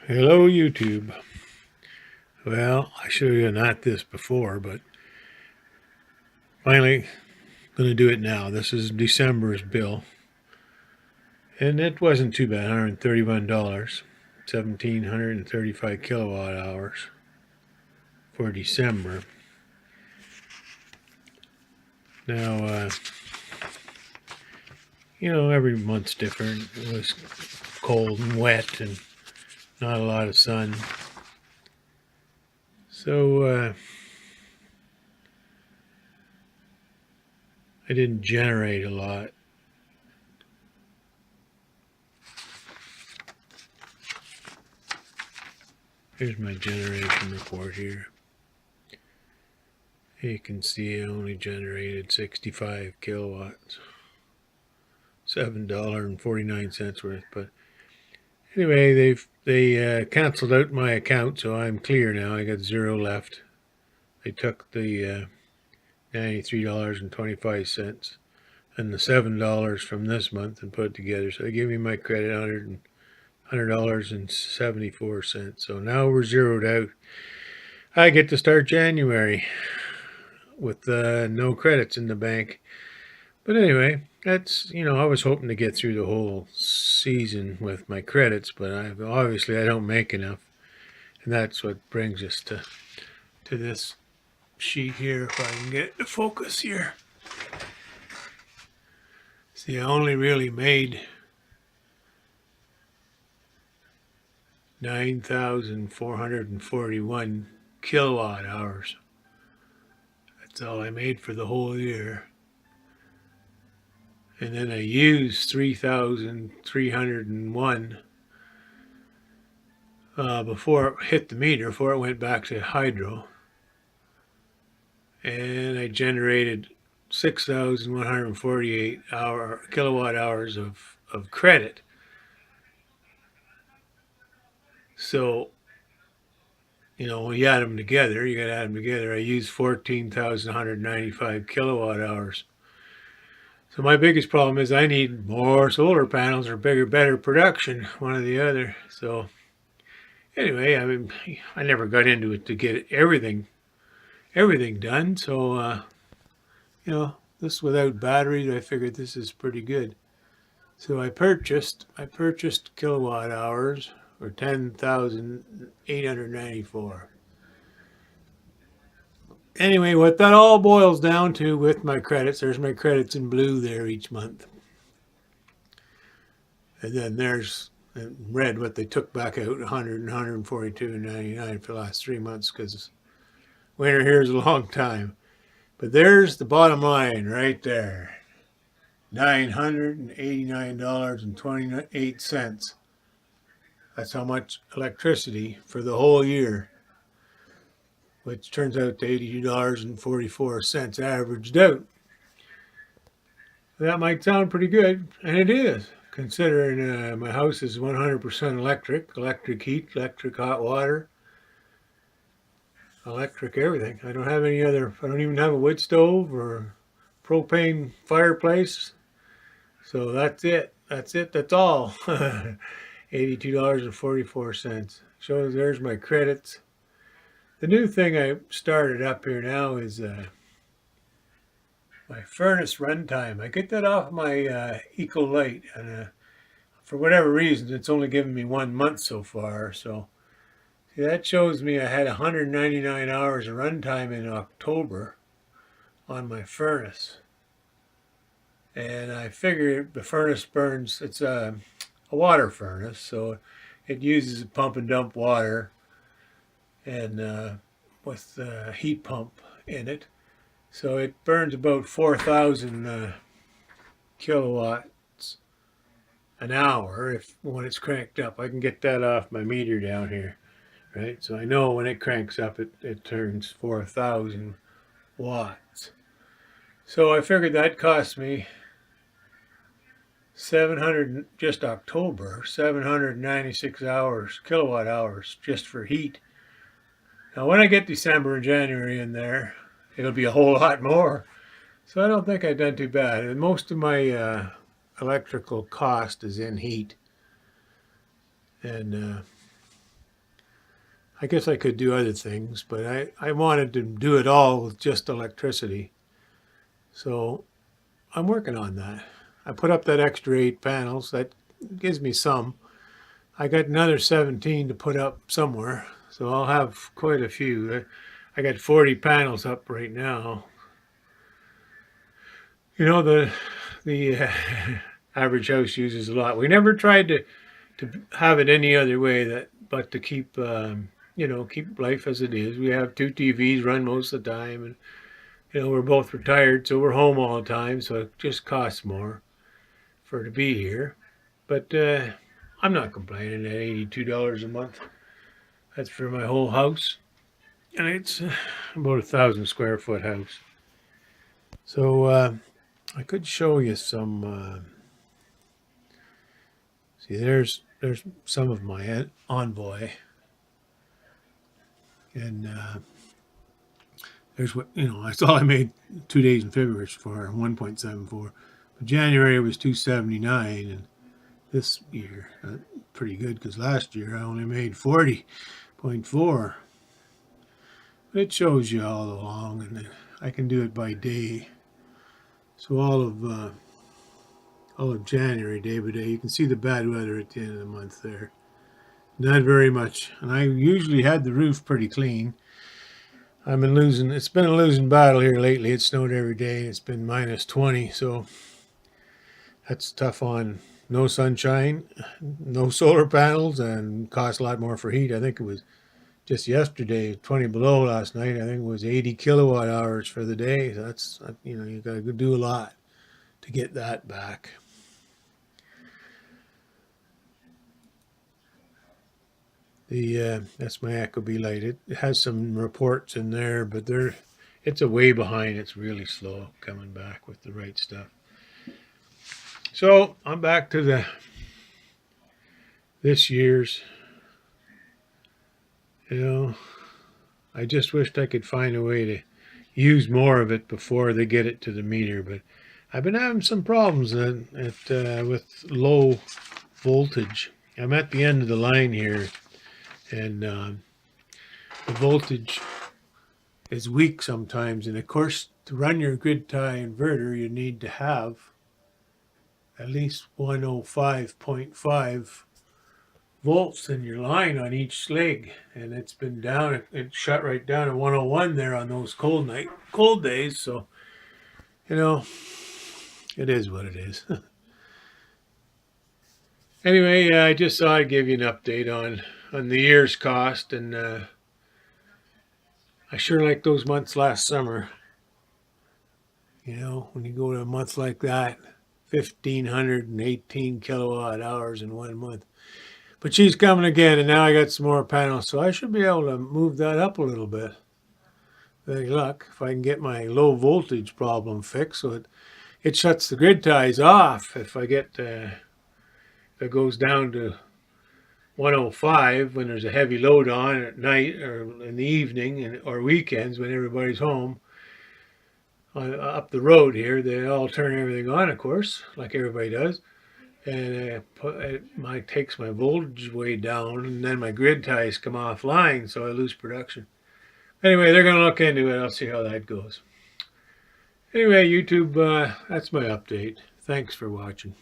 Hello, YouTube. Well, I should have not this before, but finally going to do it now. This is December's bill, and it wasn't too bad. $131, 1,735 kilowatt hours for December. Now, every month's different. It was cold and wet, and not a lot of sun. So I didn't generate a lot. Here's my generation report here. You can see I only generated 65 kilowatts, $7.49 worth. But anyway, they canceled out my account, so I'm clear now. I got zero left. They took the $93.25 and the $7 from this month and put it together. So they gave me my credit, $100.74. So now we're zeroed out. I get to start January with no credits in the bank. But anyway, that's, I was hoping to get through the whole season with my credits, but obviously I don't make enough. And that's what brings us to this sheet here, if I can get it to focus here. See, I only really made 9,441 kilowatt hours. That's all I made for the whole year. And then I used 3,301 before it hit the meter, before it went back to hydro. And I generated 6,148 kilowatt hours of credit. So, when you add them together, you got to add them together. I used 14,195 kilowatt hours. So my biggest problem is I need more solar panels or bigger, better production, one or the other. So anyway, I never got into it to get everything done. So, this without batteries, I figured this is pretty good. So I purchased kilowatt hours for 10,894. Anyway, what that all boils down to with my credits, there's my credits in blue there each month. And then there's in red what they took back out, 100 and 142.99 for the last 3 months, because winter here is a long time. But there's the bottom line right there. $989.28. That's how much electricity for the whole year, which turns out to $82.44 averaged out. That might sound pretty good, and it is, considering my house is 100% electric heat, electric hot water, electric everything. I don't even have a wood stove or propane fireplace. So that's it. That's all. $82.44. Shows there's my credits. The new thing I started up here now is my furnace runtime. I get that off my Ecolite, and for whatever reason, it's only given me 1 month so far. So see, that shows me I had 199 hours of runtime in October on my furnace. And I figure the furnace burns, it's a water furnace, so it uses pump and dump water and with the heat pump in it. So it burns about 4,000 kilowatts an hour when it's cranked up. I can get that off my meter down here, right? So I know when it cranks up, it turns 4,000 watts. So I figured that cost me 700, just October, 796 kilowatt hours just for heat. Now when I get December and January in there, it'll be a whole lot more. So I don't think I've done too bad. And most of my electrical cost is in heat. And I guess I could do other things, but I wanted to do it all with just electricity. So I'm working on that. I put up that extra 8 panels. That gives me some. I got another 17 to put up somewhere, so I'll have quite a few. I got 40 panels up right now. You know, the average house uses a lot. We never tried to have it any other way but to keep keep life as it is. We have 2 TVs run most of the time, and we're both retired, so we're home all the time. So it just costs more for to be here. But I'm not complaining at $82 a month. That's for my whole house, and it's about 1,000 square foot house. So I could show you some. See, there's some of my Envoy, and there's what that's all I made 2 days in February for 1.74. But January was 279, and this year pretty good because last year I only made 40.4. But it shows you all along, and I can do it by day. So all of January, day by day, you can see the bad weather at the end of the month there. Not very much, and I usually had the roof pretty clean. It's been a losing battle here lately. It snowed every day. It's been minus 20, so that's tough on no sunshine, no solar panels, and costs a lot more for heat. I think it was just yesterday, 20 below last night. I think it was 80 kilowatt hours for the day. So that's, you got to do a lot to get that back. That's my Ecobee light. It has some reports in there, but it's a way behind. It's really slow coming back with the right stuff. So I'm back to this year's. I just wished I could find a way to use more of it before they get it to the meter, but I've been having some problems with low voltage. I'm at the end of the line here, and the voltage is weak sometimes. And of course, to run your grid tie inverter, you need to have at least 105.5 volts in your line on each slig, and it's been down. It shut right down at 101 there on those cold days. So it is what it is. Anyway, I just thought I'd give you an update on the year's cost, and I sure like those months last summer. When you go to a month like that, 1,518 kilowatt hours in 1 month. But she's coming again, and now I got some more panels, so I should be able to move that up a little bit. With any luck, if I can get my low voltage problem fixed, so it shuts the grid ties off if I get if it goes down to 105 when there's a heavy load on at night or in the evening or weekends when everybody's home. Up the road here, they all turn everything on, of course, like everybody does. And it takes my voltage way down, and then my grid ties come offline, so I lose production. Anyway, they're going to look into it. I'll see how that goes. Anyway, YouTube, that's my update. Thanks for watching.